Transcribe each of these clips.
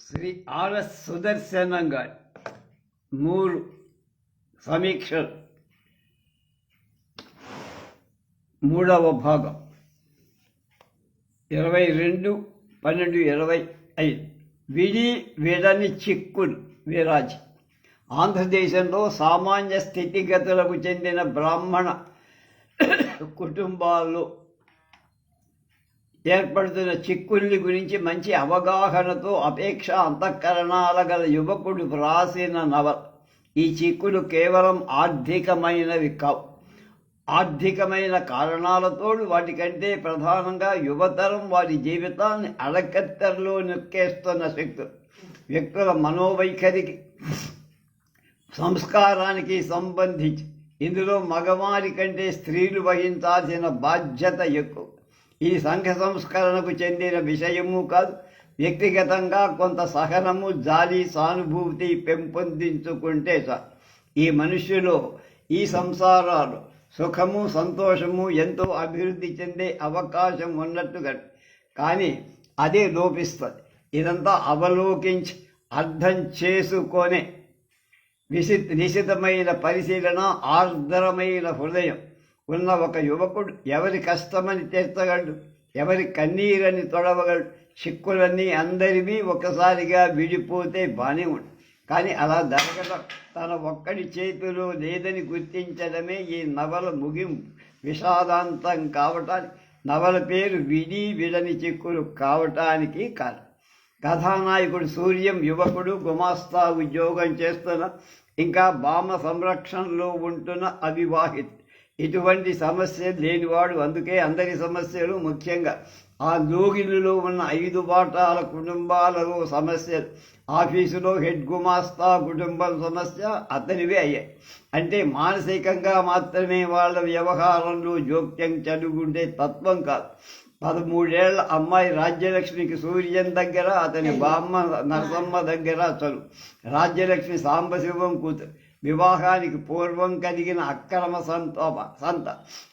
Shri RS Sudarshanam గారి 3 సమీక్షలు 3వ భాగం 22/12/25 విడి విడని చిక్కులు విరాజి. ఆంధ్రదేశంలో సామాన్య స్థితిగతులకు చెందిన బ్రాహ్మణ కుటుంబాల్లో ఏర్పడుతున్న చిక్కుల్ని గురించి మంచి అవగాహనతో అపేక్ష అంతఃకరణాల గల యువకుడు వ్రాసిన నవల. ఈ చిక్కులు కేవలం ఆర్థికమైనవి కావు. ఆర్థికమైన కారణాలతోడు వాటికంటే ప్రధానంగా యువతరం వారి జీవితాన్ని అడకత్తెరలో నొక్కేస్తున్న శక్తులు. వ్యక్తుల మనోవైఖరికి, సంస్కారానికి సంబంధించి ఇందులో మగవారి కంటే స్త్రీలు వహించాల్సిన బాధ్యత ఎక్కువ. ఈ సంఘ సంస్కరణకు చెందిన విషయము కాదు. వ్యక్తిగతంగా కొంత సహనము, జాలి, సానుభూతి పెంపొందించుకుంటే చాలు. ఈ మనుష్యులో, ఈ సంసారాలు సుఖము, సంతోషము ఎంతో అభివృద్ధి చెందే అవకాశం ఉన్నట్టుగా, కానీ అదే లోపిస్తుంది. ఇదంతా అవలోకించి అర్థం చేసుకొనే నిశితమైన పరిశీలన, ఆర్ద్రమైన హృదయం ఉన్న ఒక యువకుడు ఎవరి కష్టమని తీర్చగలడు, ఎవరి కన్నీరని తొడవగలడు. చిక్కులన్నీ అందరివి ఒకసారిగా విడిపోతే బానే ఉంటుంది, కానీ అలా జరగడం తన ఒక్కడి చేతిలో లేదని గుర్తించడమే ఈ నవల ముగింపు. విషాదాంతం కావటానికి నవల పేరు విడి విడని చిక్కులు కావటానికి కారణం. కథానాయకుడు సూర్యం యువకుడు, గుమాస్తా ఉద్యోగం చేస్తున్న, ఇంకా బామ్మ సంరక్షణలో ఉంటున్న అవివాహిత. ఇటువంటి సమస్య లేనివాడు. అందుకే అందరి సమస్యలు, ముఖ్యంగా ఆ లోగిలిలో ఉన్న 5 వాటాల కుటుంబాలలో సమస్యలు. ఆఫీసులో హెడ్ గుమాస్తా కుటుంబం సమస్య అతనివే అయ్యాయి. అంటే మానసికంగా మాత్రమే వాళ్ళ వ్యవహారంలో జోక్యం చదువుకుంటే తత్వం కాదు. 13 ఏళ్ల అమ్మాయి రాజ్యలక్ష్మికి సూర్యం దగ్గర, అతని బామ్మ నరసమ్మ దగ్గర చదువు. రాజ్యలక్ష్మి సాంబశివం కూతురు. వివాహానికి పూర్వం కలిగిన అక్రమ సంత.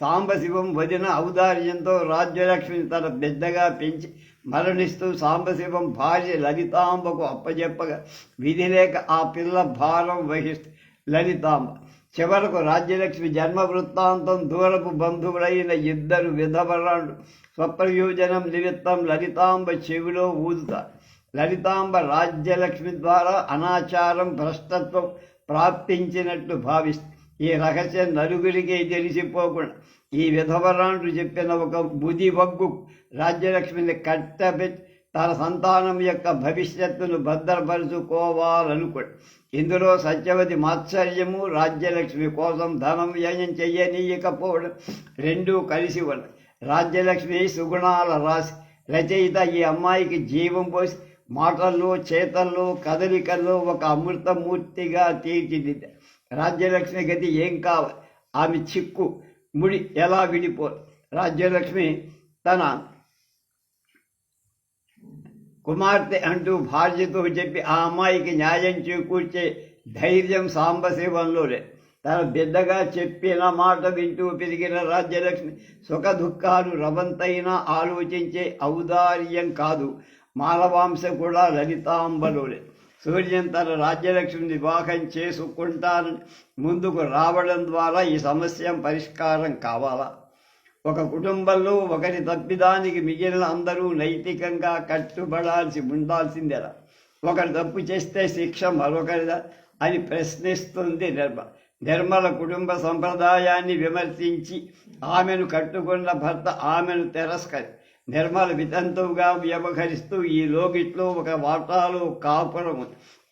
సాంబశివం వదిన ఔదార్యంతో రాజ్యలక్ష్మిని తన బిడ్డగా పెంచి మరణిస్తూ సాంబశివం భార్య లలితాంబకు అప్పజెప్పగా విధి లేక ఆ పిల్ల భారం వహిస్తూ లలితాంబ. చివరకు రాజ్యలక్ష్మి జన్మ వృత్తాంతం దూరపు బంధువులైన 2 విధవరాళ్ళు స్వప్రయోజనం నిమిత్తం లలితాంబ చెవిలో ఊదుతారు. లలితాంబ రాజ్యలక్ష్మి ద్వారా అనాచారం, భ్రష్టత్వం ప్రాప్తించినట్లు భావిస్తుంది. ఈ రహస్యం నలుగురికి తెలిసిపోకుండా ఈ విధవరాండ్రు చెప్పిన ఒక బుదివగ్గు రాజ్యలక్ష్మిని కట్టబెట్టి తన సంతానం యొక్క భవిష్యత్తును భద్రపరుచుకోవాలనుకోండి. ఇందులో సత్యవతి మాత్సర్యము, రాజ్యలక్ష్మి కోసం ధనం వ్యయం చెయ్యనీయకపోవడం రెండూ కలిసి ఉన్నాయి. రాజ్యలక్ష్మి సుగుణాల రాశి. రచయిత ఈ అమ్మాయికి జీవం పోసి మాటల్లో, చేతల్లో, కదలికల్లో ఒక అమృతమూర్తిగా తీర్చిదిద్దారు. రాజ్యలక్ష్మి గతి ఏం కావాలి? ఆమె చిక్కు ముడి ఎలా విడిపోదు? రాజ్యలక్ష్మి తన కుమార్తె అంటూ భార్యతో చెప్పి ఆ అమ్మాయికి న్యాయం చేకూర్చే ధైర్యం సాంబశివంలో లేదు. తన బిడ్డగా చెప్పిన మాట వింటూ పెరిగిన రాజ్యలక్ష్మి సుఖ దుఃఖాలు రవంతైనా ఆలోచించే ఔదార్యం కాదు, మానవాంశ కూడా లలితాంబలో లేదు. సూర్యం తన రాజ్యలక్ష్మిని వివాహం చేసుకుంటానని ముందుకు రావడం ద్వారా ఈ సమస్య పరిష్కారం కావాలా? ఒక కుటుంబంలో ఒకరి తప్పిదానికి మిగిలిన అందరూ నైతికంగా ఉండాల్సిందేలా? ఒకరు తప్పు చేస్తే శిక్ష మరొకరిదా అని ప్రశ్నిస్తుంది నిర్మల కుటుంబ సంప్రదాయాన్ని విమర్శించి ఆమెను కట్టుకున్న భర్త ఆమెను తిరస్కరి. నిర్మల వితంతువుగా వ్యవహరిస్తూ ఈ లోగిట్లో ఒక వాటాలో కాపురం.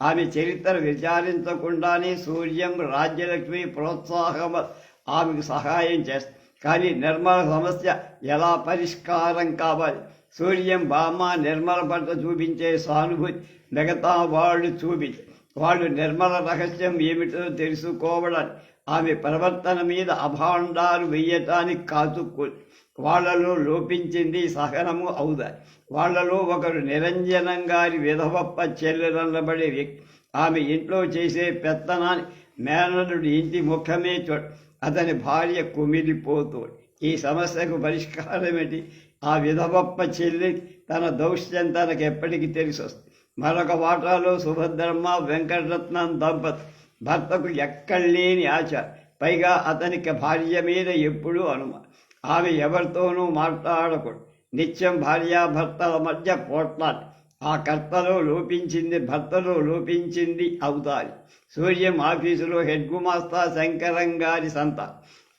ఆమె చరిత్ర విచారించకుండానే సూర్యం, రాజ్యలక్ష్మి ప్రోత్సాహం ఆమెకు సహాయం చేస్తారు. కానీ నిర్మల సమస్య ఎలా పరిష్కారం కావాలి? సూర్యం బామ్మ నిర్మల పట్ల చూపించే సానుభూతి మిగతా వాళ్ళు నిర్మల రహస్యం ఏమిటో తెలుసుకోవడానికి, ఆమె ప్రవర్తన మీద అభాండాలు వెయ్యటానికి కాచుకోదు. వాళ్లలో లోపించింది సహనము అవుదాయి. వాళ్లలో ఒకరు నిరంజనం గారి విధవప్ప చెల్లెలనబడే వ్యక్తి. ఆమె ఇంట్లో చేసే పెత్తనాన్ని మేనలుడి ఇంటి ముఖమే చూడు. అతని భార్య కుమిలిపోతోడు. ఈ సమస్యకు పరిష్కారం ఏంటి? ఆ విధవప్ప చెల్లి తన దౌష్యం తనకు ఎప్పటికీ తెలిసి వస్తుంది. మరొక వాటాలో సుభద్రమ్మ వెంకటరత్నం దంపతి. భర్తకు ఎక్కడలేని ఆశ, పైగా అతనికి భార్య మీద ఎప్పుడూ అనుమానం. ఆమె ఎవరితోనూ మాట్లాడకూడదు. నిత్యం భార్యాభర్తల మధ్య పోట్లాడు. ఆ భర్తలో లోపించింది అవుతాయి. సూర్యం ఆఫీసులో హెడ్ గుమాస్తా శంకరం గారి సంత.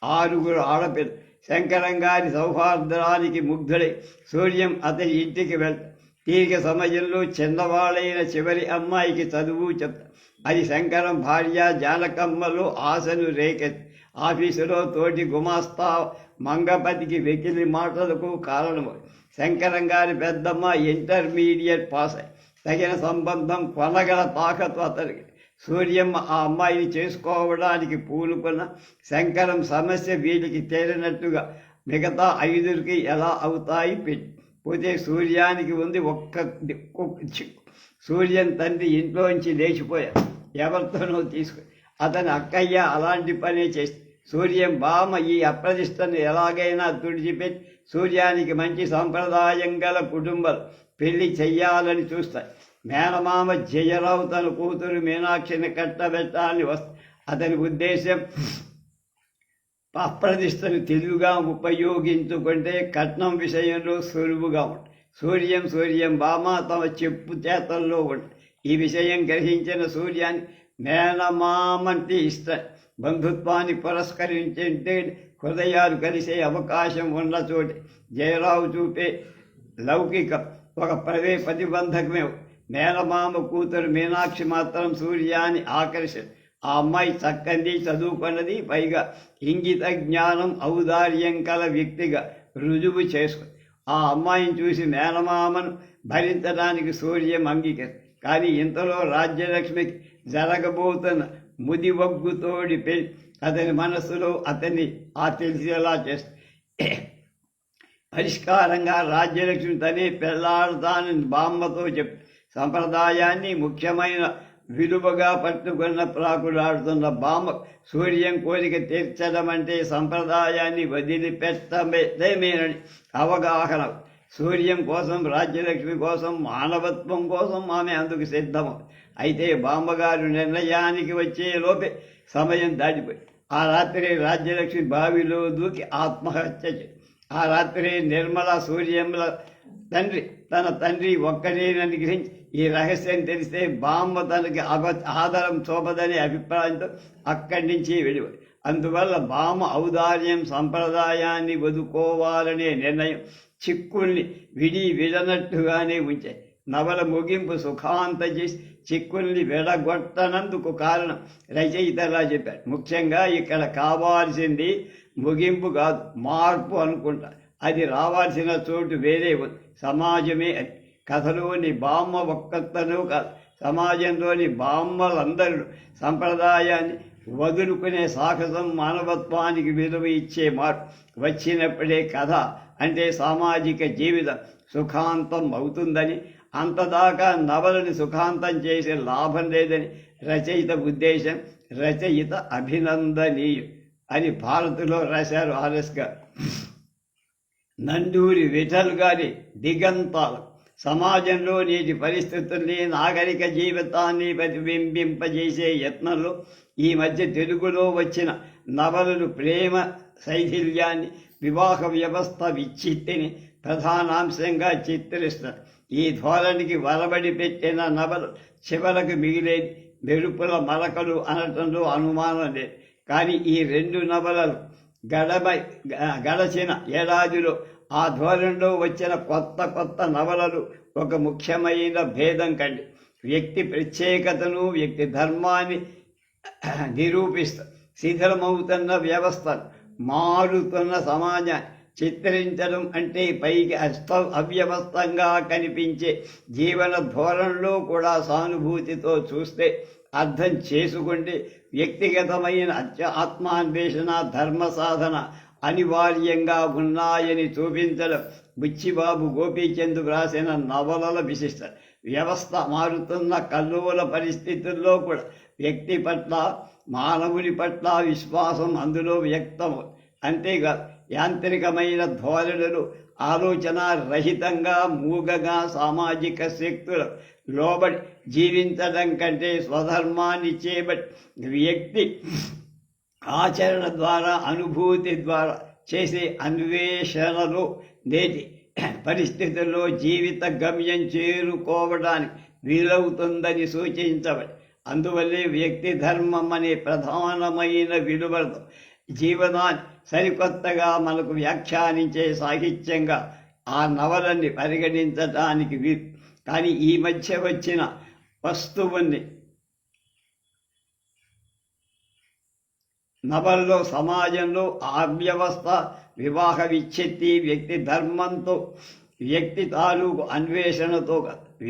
6 ఆడపిల్ల. శంకరం గారి సౌహార్దానికి ముగ్ధుడై సూర్యం అతని ఇంటికి వెళ్తాడు. తీరిక సమయంలో చిన్నవాళ్ళైన చివరి అమ్మాయికి చదువు చెప్తాడు. అది శంకరం భార్య జానకమ్మలో ఆశను రేకెత్తి. ఆఫీసులో తోటి గుమాస్తా మంగపతికి వెకిలి మాటలకు కారణము. శంకరం గారి పెద్దమ్మ ఇంటర్మీడియట్ పాస్ అయి తగిన సంబంధం కొనగల తాకత్తు అతనికి. సూర్యమ్మ ఆ అమ్మాయిని చేసుకోవడానికి పూనుకున్న శంకరం సమస్య వీడికి తేలినట్టుగా మిగతా 5కి ఎలా అవుతాయి పెట్టి పోతే సూర్యానికి ఉంది ఒక్క చిక్కు. సూర్యం తండ్రి ఇంట్లోంచి లేచిపోయాడు. ఎవరితోనో తీసుకుని అతని అక్కయ్య అలాంటి పనే చేసి సూర్యం బామ ఈ అప్రతిష్టను ఎలాగైనా తుడిచిపెట్టి సూర్యానికి మంచి సంప్రదాయం గల కుటుంబాలు పెళ్లి చెయ్యాలని చూస్తాయి. మేనమామ జయరావు తన కూతురు మీనాక్షిని కట్టబెట్టాలని అతని ఉద్దేశం అప్రతిష్టను తెలివిగా ఉపయోగించుకుంటే కట్నం విషయంలో సులువుగా ఉంటుంది. సూర్యం బామ తమ చెప్పు చేతల్లో ఉంటుంది. ఈ విషయం గ్రహించిన సూర్యాన్ని మేనమామంటే ఇష్టం. బంధుత్వాన్ని పురస్కరించే హృదయాలు కలిసే అవకాశం ఉన్న చోటి జయరావు చూపే లౌకికం ఒక ప్రతిబంధకమే. మేనమామ కూతురు మీనాక్షి మాత్రం సూర్యాన్ని ఆకర్షణ. ఆ అమ్మాయి చక్కనిది, చదువుకున్నది, పైగా ఇంగిత జ్ఞానం ఔదార్యం కల వ్యక్తిగా రుజువు చేసుకుంది. ఆ అమ్మాయిని చూసి మేనమామను భరించడానికి సూర్యం అంగీకరి. కానీ ఇంతలో రాజ్యలక్ష్మికి జరగబోతున్న ముదివగ్గుతోడి పెళ్లి అతని మనస్సులో అతన్ని తెలిసేలా చేస్తుంది. పరిష్కారంగా రాజ్యలక్ష్మి తనే పెళ్లాడతానని బామ్మతో చెప్పి సంప్రదాయాన్ని ముఖ్యమైన విలువగా పట్టుకున్న ప్రాకులాడుతున్న బామ్మ సూర్యం కోరిక తీర్చడం అంటే సంప్రదాయాన్ని వదిలిపెట్టమేనని అవగాహన. సూర్యం కోసం, రాజ్యలక్ష్మి కోసం, మానవత్వం కోసం ఆమె అందుకు సిద్ధము. అయితే బామ్మగారు నిర్ణయానికి వచ్చే లోపే సమయం దాటిపోయి ఆ రాత్రి రాజ్యలక్ష్మి బావిలో దూకి ఆత్మహత్య చేసి ఆ రాత్రి నిర్మల సూర్యముల తన తండ్రి ఒక్కడేనని గ్రహించి ఈ రహస్యం తెలిస్తే బామ్మ తనకి ఆదరం చూపదనే అభిప్రాయంతో అక్కడి నుంచి వెళ్ళిపోయి. అందువల్ల బామ్మ ఔదార్యం సంప్రదాయాన్ని వదుకోవాలనే నిర్ణయం చిక్కుల్ని విడనట్టుగానే ఉంచాయి. నవల ముగింపు సుఖాంత చేసి చిక్కుల్ని విడగొట్టనందుకు కారణం రచయితలా చెప్పారు. ముఖ్యంగా ఇక్కడ కావాల్సింది ముగింపు కాదు, మార్పు అనుకుంటా. అది రావాల్సిన చోటు వేరే ఉంది, సమాజమే. అది కథలోని బామ్మ ఒక్కతను కాదు, సమాజంలోని బామ్మలందరూ సంప్రదాయాన్ని వదులుకునే సాహసం, మానవత్వానికి విలువ ఇచ్చే మార్పు వచ్చినప్పుడే కథ అంటే సామాజిక జీవితం సుఖాంతం అవుతుందని, అంతదాకా నవలని సుఖాంతం చేసే లాభం లేదని రచయిత ఉద్దేశం. రచయిత అభినందనీయం అని భారత్లో రాశారు ఆర్ఎస్ గారు. నందూరి విఠల్ గారి దిగంతాలు సమాజంలో నేటి పరిస్థితుల్ని, నాగరిక జీవితాన్ని ప్రతిబింబింపజేసే యత్నంలో ఈ మధ్య తెలుగులో వచ్చిన నవలలు ప్రేమ శైథిల్యాన్ని, వివాహ వ్యవస్థ విచ్ఛిత్తిని ప్రధానాంశంగా చిత్రిస్తారు. ఈ ధోరణికి వలబడి పెట్టిన నవలు చివరకు మిగిలేది మెరుపుల మరకలు అనటంలో అనుమానం లేదు. కానీ ఈ 2 నవలలు గడచిన ఏడాదిలో ఆ ధోరణిలో వచ్చిన కొత్త నవలలు ఒక ముఖ్యమైన భేదం కండి. వ్యక్తి ప్రత్యేకతను, వ్యక్తి ధర్మాన్ని నిరూపిస్తూ శిథిలమవుతున్న వ్యవస్థను, మారుతున్న సమాజాన్ని చిత్రించడం అంటే పైకి అవ్యవస్థంగా కనిపించే జీవన ధోరణిలో కూడా సానుభూతితో చూస్తే, అర్థం చేసుకుంటే వ్యక్తిగతమైన ఆత్మాన్వేషణ, ధర్మ సాధన అనివార్యంగా ఉన్నాయని చూపించడం బుచ్చిబాబు గోపీచంద్ వ్రాసిన నవలల విశిష్టత. వ్యవస్థ మారుతున్న కల్లోల పరిస్థితుల్లో కూడా వ్యక్తి పట్ల, మానవుని పట్ల విశ్వాసం అందులో వ్యక్తం. అంతేకాదు యాంత్రికమైన ధోరణులు, ఆలోచన రహితంగా మూగగా సామాజిక శక్తులు లోబడి జీవించడం కంటే స్వధర్మాన్ని చేపట్టి వ్యక్తి ఆచరణ ద్వారా, అనుభూతి ద్వారా చేసే అన్వేషణలో నేటి పరిస్థితుల్లో జీవిత గమ్యం చేరుకోవడానికి వీలవుతుందని సూచించబడి, అందువల్లే వ్యక్తి ధర్మం అనే ప్రధానమైన విలువలతో జీవనాన్ని సరికొత్తగా మనకు వ్యాఖ్యానించే సాహిత్యంగా ఆ నవలని పరిగణించటానికి వీలు. కానీ ఈ మధ్య వచ్చిన వస్తువుని నవల్లో సమాజంలో ఆ వ్యవస్థ, వివాహ విచ్ఛిత్తి వ్యక్తి ధర్మంతో, వ్యక్తి తాలూకు అన్వేషణతో,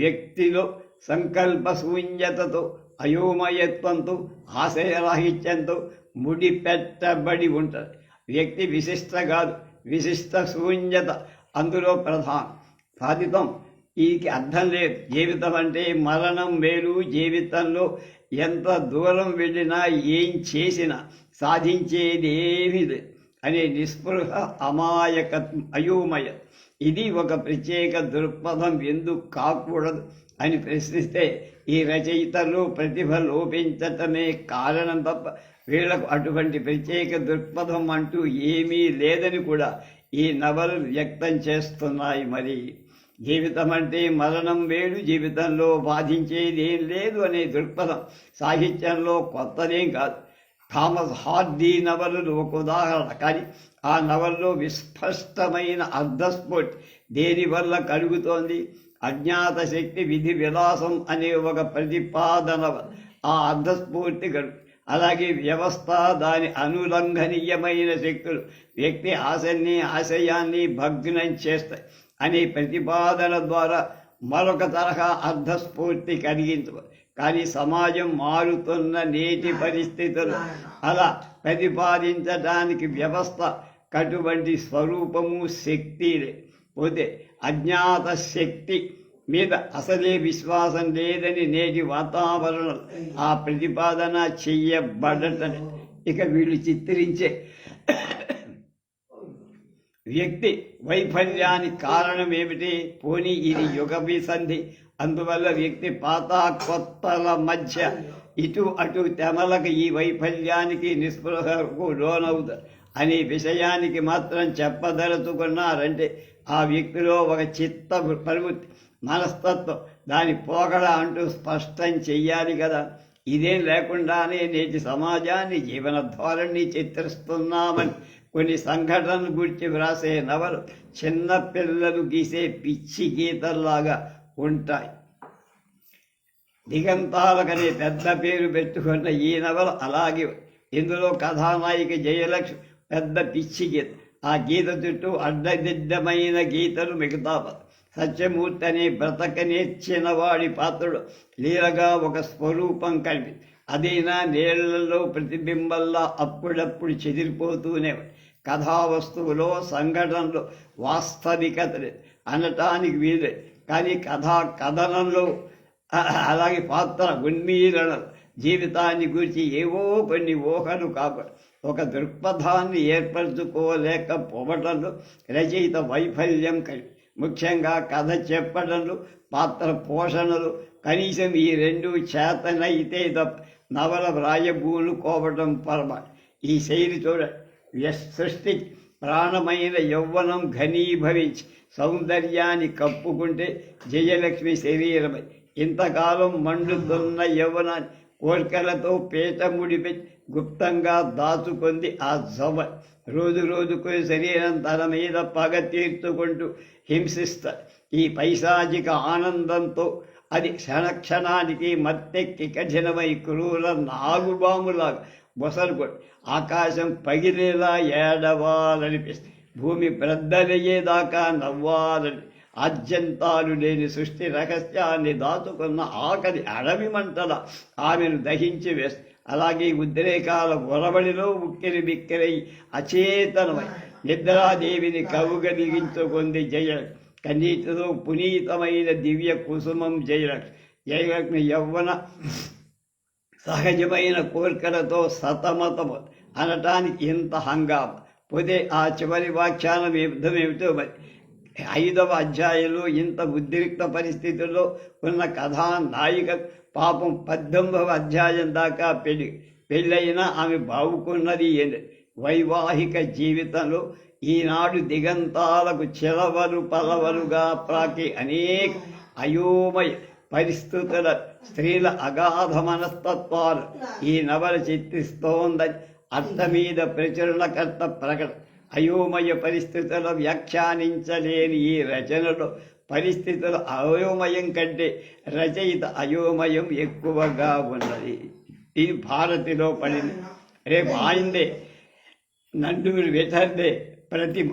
వ్యక్తిలో సంకల్ప శూన్యతతో, అయోమయత్వంతో, ఆశయరాహిత్యంతో ముడిపెట్టబడి ఉంటుంది. వ్యక్తి విశిష్ట కాదు, విశిష్ట శూన్యత అందులో ప్రధానం. ఫలితం ఈకి అర్థం లేదు. జీవితం అంటే మరణం వేరు, జీవితంలో ఎంత దూరం వెళ్ళినా ఏం చేసినా సాధించేది ఏమీ లేదు అనే నిస్పృహ, అయోమయ. ఇది ఒక ప్రత్యేక దృక్పథం ఎందుకు కాకూడదు అని ప్రశ్నిస్తే ఈ రచయితలు ప్రతిభ లోపించటమే కారణం తప్ప వీళ్లకు అటువంటి ప్రత్యేక దృక్పథం అంటూ ఏమీ లేదని కూడా ఈ నవలు వ్యక్తం చేస్తున్నాయి. మరి జీవితం అంటే మరణం వేరు, జీవితంలో బాధించేది ఏం లేదు అనే దృక్పథం సాహిత్యంలో కొత్తదేం కాదు. థామస్ హార్డీ నవలలు ఒక ఉదాహరణ. కానీ ఆ నవల్లో విస్పష్టమైన అర్ధస్ఫోట్ దేనివల్ల కలుగుతోంది? అజ్ఞాత శక్తి, విధి విలాసం అనే ఒక ప్రతిపాదన ఆ అర్ధస్ఫూర్తి కలుగు. అలాగే వ్యవస్థ, దాని అనులంఘనీయమైన శక్తులు వ్యక్తి ఆశయాన్ని భగ్నం చేస్తాయి అనే ప్రతిపాదన ద్వారా మరొక తరహా అర్ధస్ఫూర్తి కలిగించు. కానీ సమాజం మారుతున్న నేటి పరిస్థితులు అలా ప్రతిపాదించడానికి వ్యవస్థ కటువంటి స్వరూపము, శక్తి పోతే అజ్ఞాత శక్తి మీద అసలే విశ్వాసం లేదని నేటి వాతావరణం ఆ ప్రతిపాదన చెయ్యబడటం. ఇక వీళ్ళు చిత్రించే వ్యక్తి వైఫల్యానికి కారణం ఏమిటి? పోనీ ఇది యుగ విసంధి, అందువల్ల వ్యక్తి పాత కొత్తల మధ్య ఇటు అటు తెమలకు ఈ వైఫల్యానికి, నిస్పృహకు లోనవుతారు అనే విషయానికి మాత్రం చెప్పదలుచుకున్నారంటే ఆ వ్యక్తిలో ఒక చిత్త ప్రవృత్తి, మనస్తత్వం, దాని పోకడ అంటూ స్పష్టం చెయ్యాలి కదా. ఇదేం లేకుండానే నేటి సమాజాన్ని, జీవన ధోరణి చిత్రిస్తున్నామని కొన్ని సంఘటనలు గురించి వ్రాసే నవలు చిన్న పిల్లలు గీసే పిచ్చి గీతల్లాగా ఉంటాయి. దిగంతాలకనే పెద్ద పేరు పెట్టుకున్న ఈ నవల అలాగే. ఇందులో కథానాయిక జయలక్ష్మి పెద్ద పిచ్చి గీత. ఆ గీత చుట్టూ అడ్డదిడ్డమైన గీతలు మిగతా. సత్యమూర్తి అనే బ్రతకనేర్చిన వాడి పాత్రుడు లీలగా ఒక స్వరూపం కలిపి, అదైనా నీళ్లలో ప్రతిబింబల్లా అప్పుడప్పుడు చెదిరిపోతూనే. కథా వస్తువులో, సంఘటనలో వాస్తవికత అనటానికి వీలే. కానీ కథనంలో అలాగే పాత్ర ఉన్మీలనలు, జీవితాన్ని గురించి ఏవో కొన్ని ఊహలు కాకుండా ఒక దృక్పథాన్ని ఏర్పరచుకోలేకపోవడంలో రచయిత వైఫల్యం కలిగి. ముఖ్యంగా కథ చెప్పడంలో, పాత్ర పోషణలు కనీసం ఈ రెండు చేతనైతే తప్ప నవల వ్రాయబూనుకోవడం పొరపాటు. ఈ శైలి చూడండి. సృష్టి ప్రాణమైన యౌవనం ఘనీభవించి సౌందర్యాన్ని కప్పుకుంటే జయలక్ష్మి శరీరమై ఇంతకాలం మండుతున్న యవ్వనాన్ని కోరికలతో పీట ముడిపెట్టి గుప్తంగా దాచుకుంది ఆ జవ. రోజు రోజుకు శరీరం తన మీద పగ తీర్చుకుంటూ హింసిస్తారు. ఈ పైశాచిక ఆనందంతో అది క్షణక్షణానికి మత్తెక్కి కఠినమై క్రూర నాగుబాములాగా బొసలుకొని ఆకాశం పగిలేలా ఏడవాలనిపిస్తుంది. భూమి బ్రద్దలయ్యేదాకా నవ్వాలని. ఆద్యంతాలు లేని సృష్టి రహస్యాన్ని దాచుకున్న ఆకలి అడవి మంటల ఆమెను దహించి వేస్తుంది. అలాగే ఉద్రేకాల ఒరబడిలో ఉక్కిరి బిక్కిరై అచేతనమై నిద్రాదేవిని కవుగలిగించుకుంది జయలక్ష్మి. కన్నీటితో పునీతమైన దివ్య కుసుమం జయలక్ష్మి. జయలక్ష్మి యవ్వన సహజమైన కోరికలతో సతమతము అనటానికి ఇంత హంగామ. పోతే ఆ చివరి వ్యాఖ్యానం యుద్ధమేమిటో మరి 5వ అధ్యాయంలో ఇంత ఉద్రిక్త పరిస్థితుల్లో ఉన్న కథానాయిక పాపం 18వ అధ్యాయం దాకా పెళ్ళైనా ఆమె బావుకున్నది వైవాహిక జీవితంలో ఈనాడు దిగంతాలకు చెలవలు పలవలుగా ప్రాకి అనేక అయోమయ పరిస్థితుల స్త్రీల అగాధ మనస్తత్వాలు ఈ నవల చిత్రిస్తోందని అర్థమీద ప్రచురణకర్త ప్రకటన. అయోమయ పరిస్థితులు వ్యాఖ్యానించలేని ఈ రచనలో పరిస్థితుల అయోమయం కంటే రచయిత అయోమయం ఎక్కువగా ఉన్నది. ఇది భారతిలో పడింది. రేపు ఆయిందే నండూరి వెటర్దే ప్రతిమ.